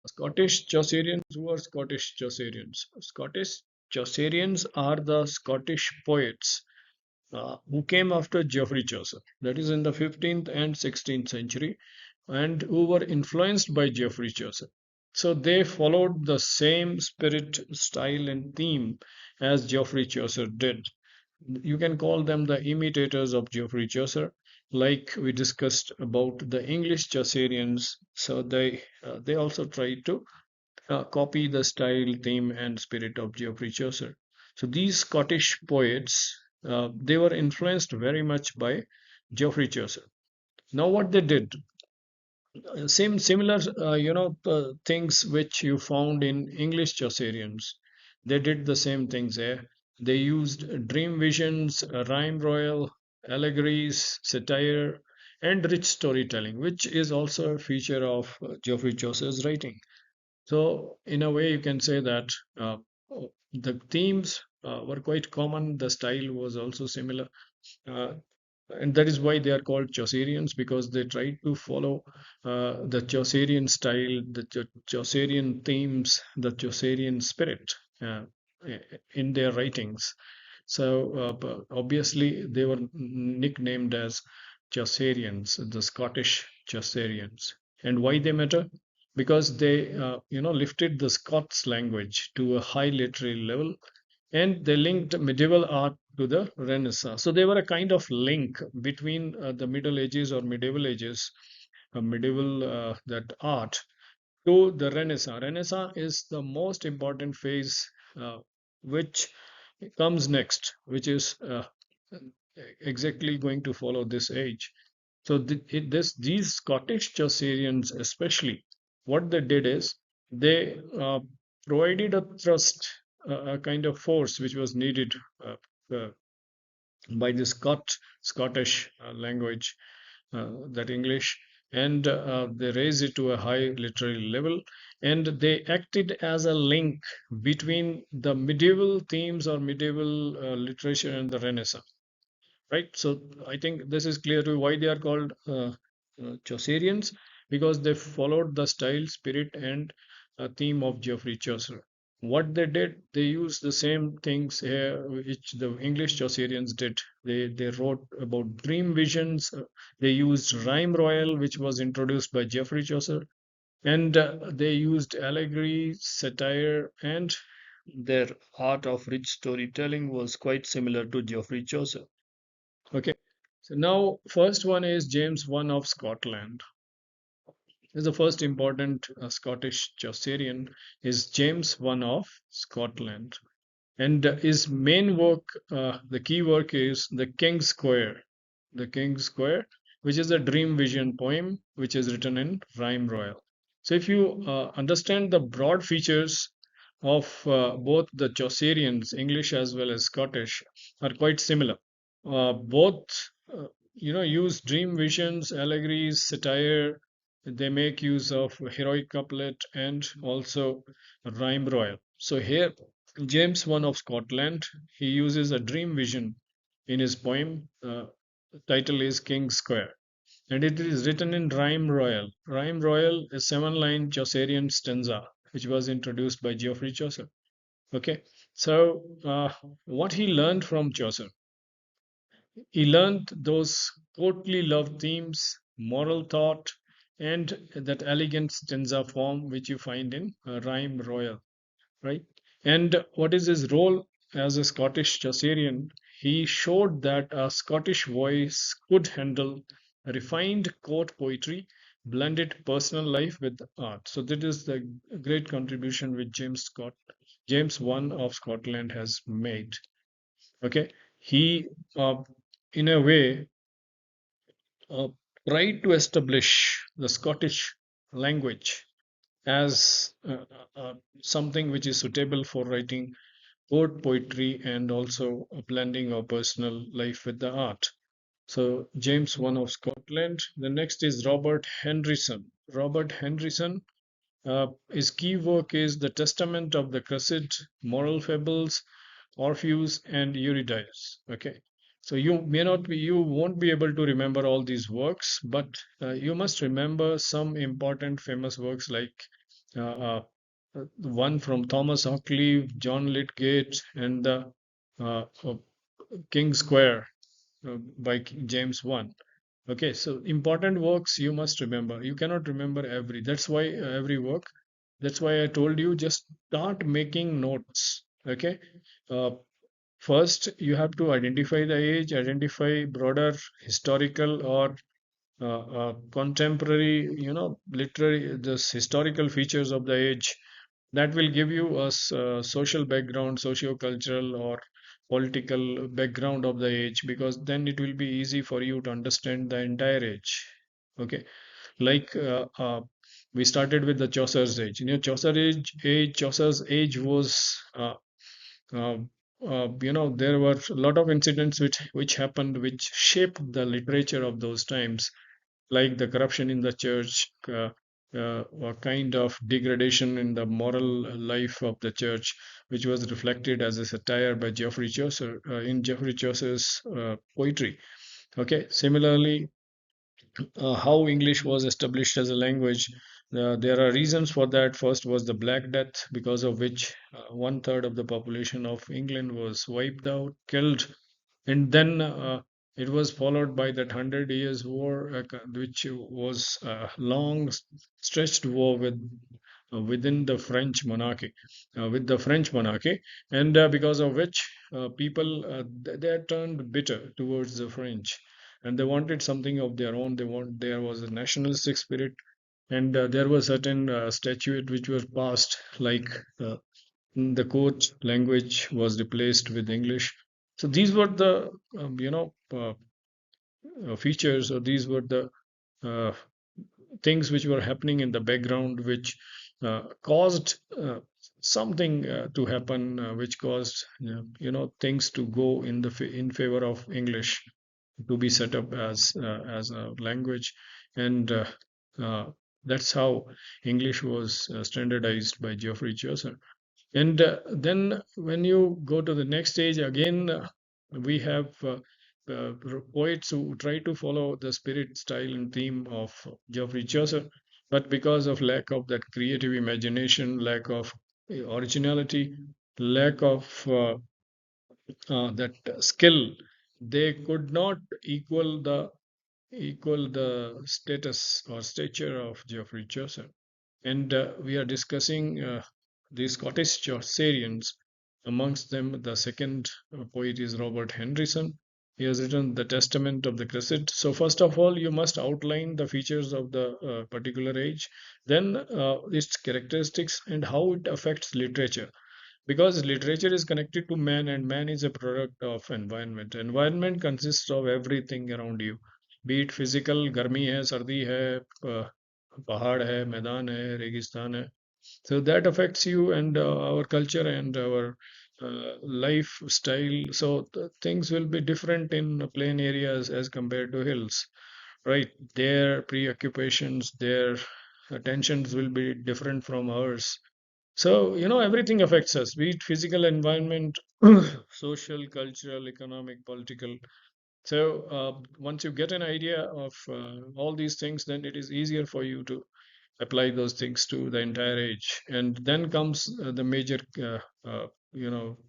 Scottish Chaucerians. Who are Scottish Chaucerians? Scottish Chaucerians are the Scottish poets who came after Geoffrey Chaucer, that is in the 15th and 16th century, and who were influenced by Geoffrey Chaucer. So they followed the same spirit, style, and theme as Geoffrey Chaucer did. You can call them the imitators of Geoffrey Chaucer, like we discussed about the English Chaucerians. So they also tried to copy the style, theme, and spirit of Geoffrey Chaucer. So these Scottish poets, they were influenced very much by Geoffrey Chaucer. Now, what they did, same similar, things which you found in English Chaucerians, they did the same things there. They used dream visions, rhyme royal, allegories, satire, and rich storytelling, which is also a feature of Geoffrey Chaucer's writing. So, in a way, you can say that uh, the themes were quite common. The style was also similar, uh, and that is why they are called Chaucerians, because they tried to follow the Chaucerian style, the Chaucerian themes, the Chaucerian spirit uh, in their writings. So, obviously, they were nicknamed as Chaucerians, the Scottish Chaucerians. And why they matter? Because they, lifted the Scots language to a high literary level, and they linked medieval art to the Renaissance. So they were a kind of link between the Middle Ages or medieval ages, medieval that art, to the Renaissance. Renaissance is the most important phase which comes next, which is exactly going to follow this age. So these Scottish Chaucerians, especially, what they did is they provided a thrust, a kind of force which was needed uh, uh, by the Scottish language, that English, and they raised it to a high literary level, and they acted as a link between the medieval themes or medieval literature and the Renaissance, right? So I think this is clear to why they are called Chaucerians, because they followed the style, spirit, and theme of Geoffrey Chaucer. What they did, they used the same things here which the English Chaucerians did. They wrote about dream visions. They used rhyme royal, which was introduced by Geoffrey Chaucer, and they used allegory, satire, and their art of rich storytelling was quite similar to Geoffrey Chaucer. Okay. So now, first one is James I of Scotland. Is the first important Scottish Chaucerian is James I of Scotland, and his main work, the key work, is the King's Quair. The King's Quair, which is a dream vision poem, which is written in rhyme royal. So, if you understand the broad features of both the Chaucerians, English as well as Scottish, are quite similar. Both, uh, use dream visions, allegories, satire. They make use of heroic couplet and also rhyme royal. So here, James I of Scotland, he uses a dream vision in his poem. Title is King's Quair, and it is written in rhyme royal. Rhyme royal is seven-line Chaucerian stanza, which was introduced by Geoffrey Chaucer. Okay, so what he learned from Chaucer, he learned those courtly love themes, moral thought, and that elegant stanza form which you find in rhyme royal, right? And what is his role as a Scottish Chaucerian? He showed that a Scottish voice could handle refined court poetry, blended personal life with art. So that is the great contribution which James I of Scotland has made. Okay, he, uh, in a way, uh, tried to establish the Scottish language as something which is suitable for writing court poetry and also a blending of personal life with the art. So James I of Scotland. The next is Robert Henryson. Robert Henryson, his key work is The Testament of the Cresseid, Moral Fables, Orpheus, and Eurydice. Okay. So you won't be able to remember all these works, but you must remember some important famous works like the one from Thomas Hockley, John Lydgate, and the King's Quair by James I. Okay, so important works you must remember. You cannot remember every. That's why every work. That's why I told you just start making notes. Okay, uh, first you have to identify the age, identify broader historical or contemporary, literary, this historical features of the age that will give you a social background, socio-cultural or political background of the age, because then it will be easy for you to understand the entire age. Okay, like we started with the Chaucer's age. Chaucer's age was uh, there were a lot of incidents which happened, which shaped the literature of those times, like the corruption in the church, a kind of degradation in the moral life of the church, which was reflected as a satire by Geoffrey Chaucer in Geoffrey Chaucer's poetry. Okay, similarly, how English was established as a language. There are reasons for that. First was the Black Death, because of which one third of the population of England was wiped out, killed, and then it was followed by that Hundred Years' War, which was a long stretched war within the French monarchy, with the French monarchy, and because of which people they had turned bitter towards the French, and they wanted something of their own. There was a nationalistic spirit, and there was certain statute which was passed, like uh, the court language was replaced with English. So these were the features, or these were the uh, things which were happening in the background, which caused something to happen, which caused things to go in in favor of English to be set up as a language, and uh, that's how English was standardized by Geoffrey Chaucer. And then when you go to the next stage, again, we have poets who try to follow the spirit, style, and theme of Geoffrey Chaucer, but because of lack of that creative imagination, lack of originality, lack of that skill, they could not equal the status or stature of Geoffrey Chaucer. And we are discussing the Scottish Chaucerians. Amongst them, the second poet is Robert Henryson. He has written the Testament of the Cresseid. So, first of all, you must outline the features of the particular age, then its characteristics and how it affects literature, because literature is connected to man, and man is a product of environment consists of everything around you, be it physical, गर्मी है, सर्दी है, पहाड़ है, मैदान है, रेगिस्तान है. So that affects you and our culture and our lifestyle. So things will be different in plain areas as compared to hills, right? Their preoccupations, their attentions will be different from ours. So, everything affects us, be it physical environment, social, cultural, economic, political. So, once you get an idea of all these things, then it is easier for you to apply those things to the entire age. And then comes the major,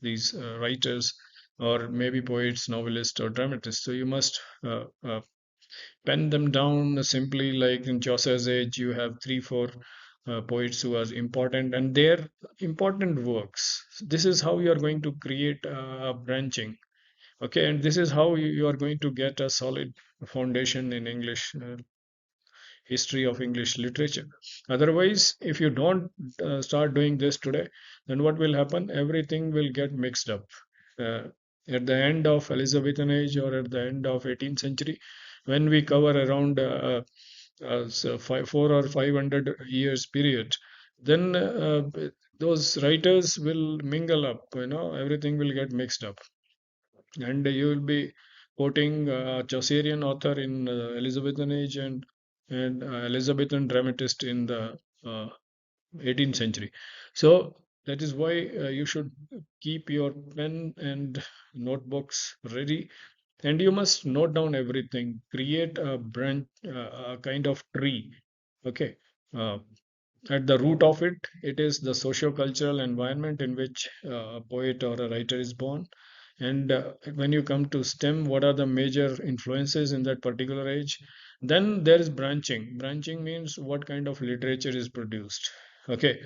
these writers, or maybe poets, novelists, or dramatists. So, you must pen them down simply, like in Chaucer's age, you have three, four poets who are important and their important works. This is how you are going to create a branching. Okay, and this is how you are going to get a solid foundation in English history of English literature. Otherwise, if you don't start doing this today, then what will happen? Everything will get mixed up. Uh, at the end of Elizabethan age, or at the end of 18th century, when we cover around 4 or 500 years period, then those writers will mingle up. Everything will get mixed up, and you will be quoting Chaucerian author in Elizabethan age, and Elizabethan dramatist in the 18th century. So that is why you should keep your pen and notebooks ready, and you must note down everything. Create a branch, a kind of tree. Okay. Uh, at the root of it, it is the socio-cultural environment in which a poet or a writer is born. And when you come to STEM, what are the major influences in that particular age? Then there is branching. Branching means what kind of literature is produced. Okay.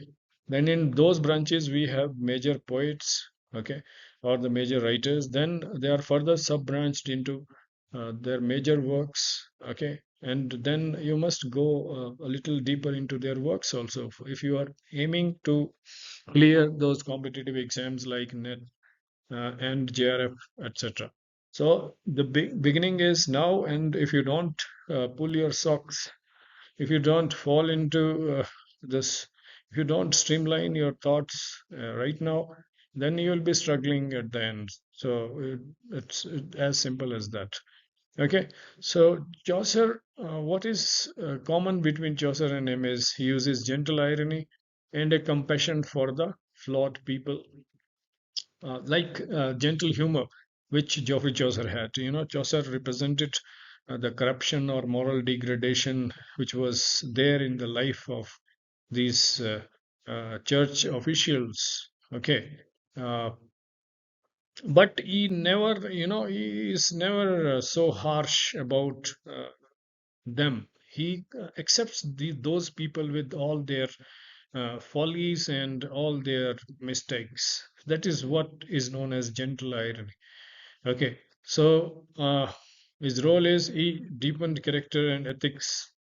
Then in those branches, we have major poets, okay, or the major writers. Then they are further sub-branched into their major works, okay, and then you must go a little deeper into their works also if you are aiming to clear those competitive exams like net and JRF, etc. So the beginning is now, and if you don't pull your socks, if you don't fall into this, if you don't streamline your thoughts right now, then you will be struggling at the end. So it's as simple as that. Okay, so Chaucer, what is common between Chaucer and him is he uses gentle irony and a compassion for the flawed people, like gentle humor, which Geoffrey Chaucer had. You know, Chaucer represented the corruption or moral degradation which was there in the life of these church officials. Okay, uh, but he never, he is never so harsh about them. He accepts those people with all their follies and all their mistakes. That is what is known as gentle irony. Okay, so his role is he deepened character and ethics,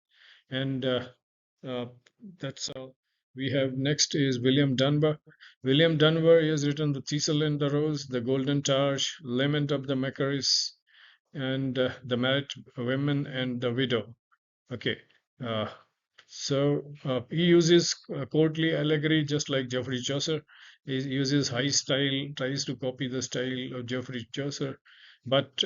and uh, that's all. We have next is William Dunbar. William Dunbar has written The Thistle and the Rose, The Goldyn Targe, Lament of the Makaris, and The Married Women and the Widow. Okay. Uh, he uses courtly allegory just like Geoffrey Chaucer. He uses high style, tries to copy the style of Geoffrey Chaucer, but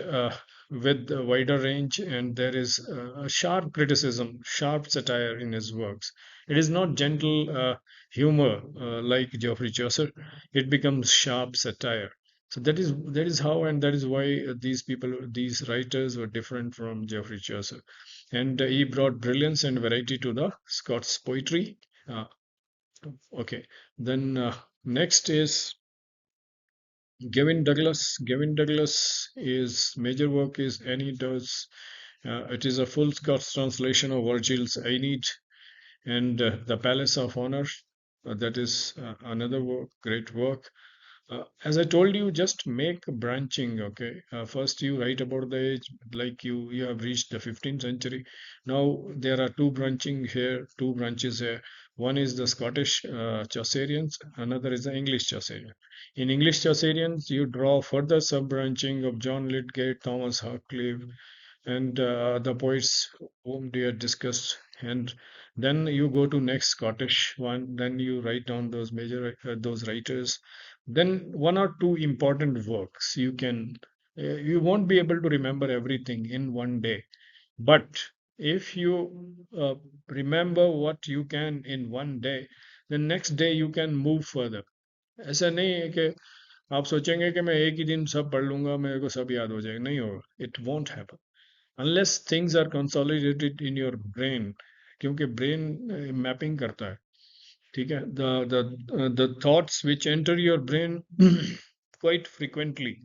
with a wider range, and there is a sharp criticism, sharp satire in his works. It is not gentle humor like Geoffrey Chaucer. It becomes sharp satire. So that is how, and that is why these people, these writers, were different from Geoffrey Chaucer, and he brought brilliance and variety to the Scots poetry. Uh, okay, then next is Gavin Douglas. Gavin Douglas is major work is Eneados. It is a full Scots translation of Virgil's Aeneid and the Palace of Honor. That is another work, great work. As I told you, just make branching. Okay, first you write about the age, like you have reached the 15th century. Now there are two branching here, two branches here. One is the Scottish Chaucerians, another is the English Chaucerian. In English Chaucerians, you draw further sub branching of John Lydgate, Thomas Harcliffe, and the poets whom they had discussed, and then you go to next Scottish one, then you write down those major those writers, then one or two important works you can, you won't be able to remember everything in one day, but if you remember what you can in one day, the next day you can move further. ऐसा नहीं है कि आप सोचेंगे कि मैं एक ही दिन सब पढ़ लूंगा मेरे को सब याद हो जाएगा, नहीं होगा. It won't happen unless things are consolidated in your brain, क्योंकि brain mapping करता है. ठीक है, the thoughts which enter your brain quite frequently,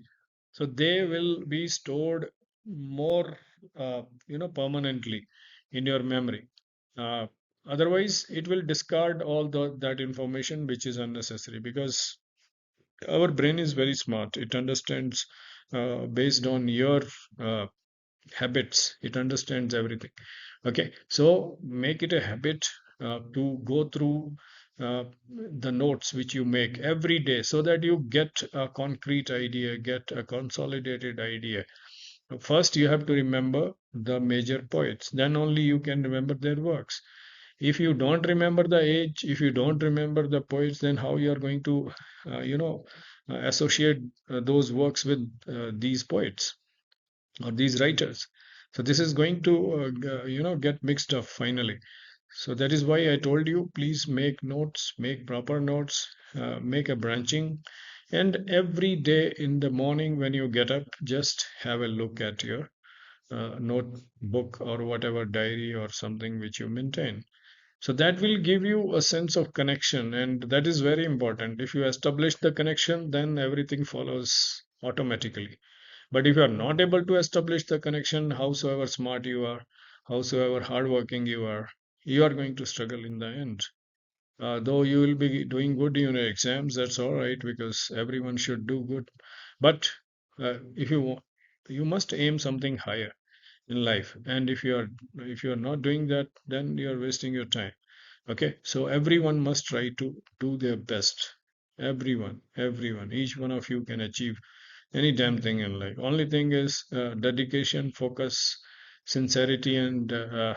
so they will be stored more permanently in your memory. uh, Otherwise it will discard all that information which is unnecessary, because our brain is very smart. It understands based on your uh, habits, it understands everything. Okay, so make it a habit to go through uh, the notes which you make every day, so that you get a concrete idea, get a consolidated idea. First you have to remember the major poets, then only you can remember their works. If you don't remember the age, if you don't remember the poets, then how you are going to associate those works with these poets or these writers? So this is going to get mixed up finally. So that is why I told you, please make notes, make proper notes, make a branching, and every day in the morning when you get up, just have a look at your notebook or whatever diary or something which you maintain. So that will give you a sense of connection, and that is very important. If you establish the connection, then everything follows automatically. But if you are not able to establish the connection, howsoever smart you are, howsoever hardworking you are going to struggle in the end. Though you will be doing good in your exams, that's all right because everyone should do good. But if you want, you must aim something higher in life. And if you are not doing that, then you are wasting your time. Okay, so everyone must try to do their best. Everyone, each one of you can achieve any damn thing in life. Only thing is dedication, focus, sincerity, and a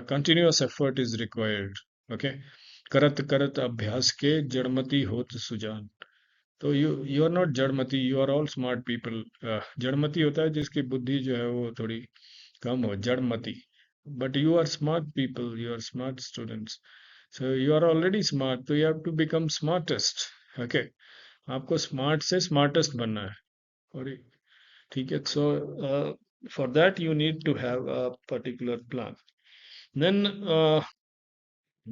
continuous effort is required. Okay, करत करत अभ्यास के जड़मति होत सुजान. तो you are not जड़मति, you are all smart people. जड़मति होता है जिसकी बुद्धि जो है वो थोड़ी कम हो, जड़मति. But you are smart people, you are smart students. So you are already smart, तो you have to become smartest. Okay, आपको स्मार्ट से स्मार्टेस्ट बनना है. और ठीक है, so for that you need to have a particular plan. Then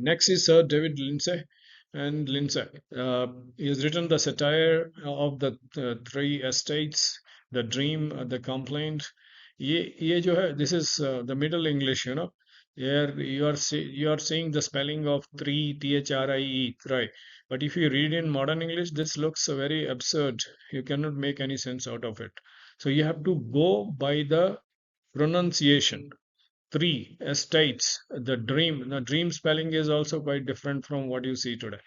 next is Sir David Lyndsay, and Lyndsay he has written the satire of the Thrie Estates, the dream, the complaint. ये जो है, this is the Middle English, Here you are seeing the spelling of three, thrie, thri. But if you read in modern English, this looks very absurd. You cannot make any sense out of it. So you have to go by the pronunciation. Thrie Estates, the dream spelling is also quite different from what you see today.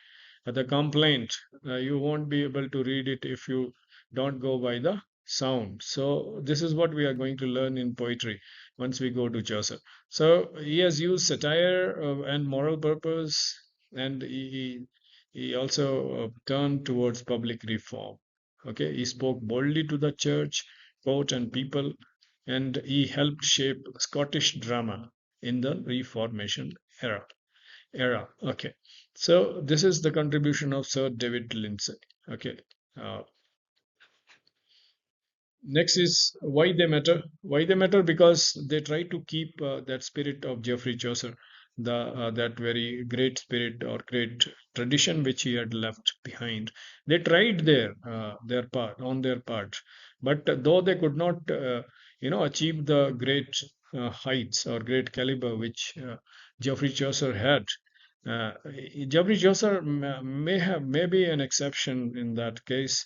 The complaint, you won't be able to read it if you don't go by the sound. So this is what we are going to learn in poetry once we go to Chaucer. So he has used satire and moral purpose, and he also turned towards public reform. Okay, he spoke boldly to the church, court, and people, and he helped shape Scottish drama in the Reformation era. Okay, so this is the contribution of Sir David Lyndsay. Okay, uh, next is why they matter. Why they matter? Because they try to keep that spirit of Geoffrey Chaucer, the that very great spirit or great tradition which he had left behind. They tried their part, but though they could not, achieve the great heights or great caliber which Geoffrey Chaucer had. Uh, Geoffrey Chaucer may be an exception in that case,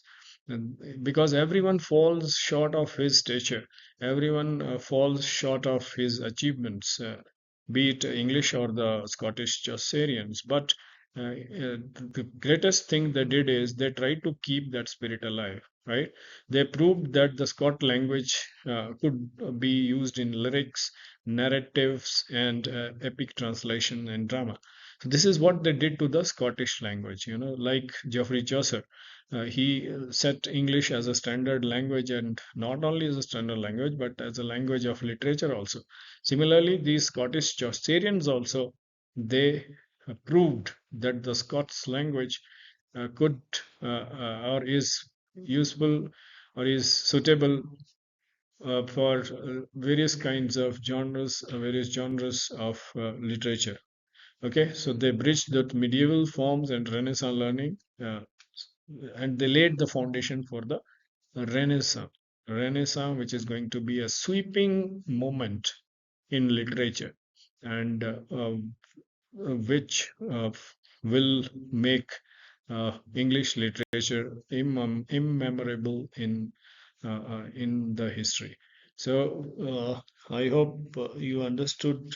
because everyone falls short of his stature. Everyone falls short of his achievements, be it English or the Scottish Chaucerians. But the greatest thing they did is they tried to keep that spirit alive, right? They proved that the Scot language could be used in lyrics, narratives, and epic translation and drama. So this is what they did to the Scottish language, like Geoffrey Chaucer. He set English as a standard language, and not only as a standard language, but as a language of literature also. Similarly, these Scottish Chaucerians also, they proved that the Scots language could or is useful or is suitable for various genres of literature. Okay, so they bridged the medieval forms and Renaissance learning, and they laid the foundation for the Renaissance. Renaissance, which is going to be a sweeping moment in literature, and which will make English literature immemorable in the history. So I hope you understood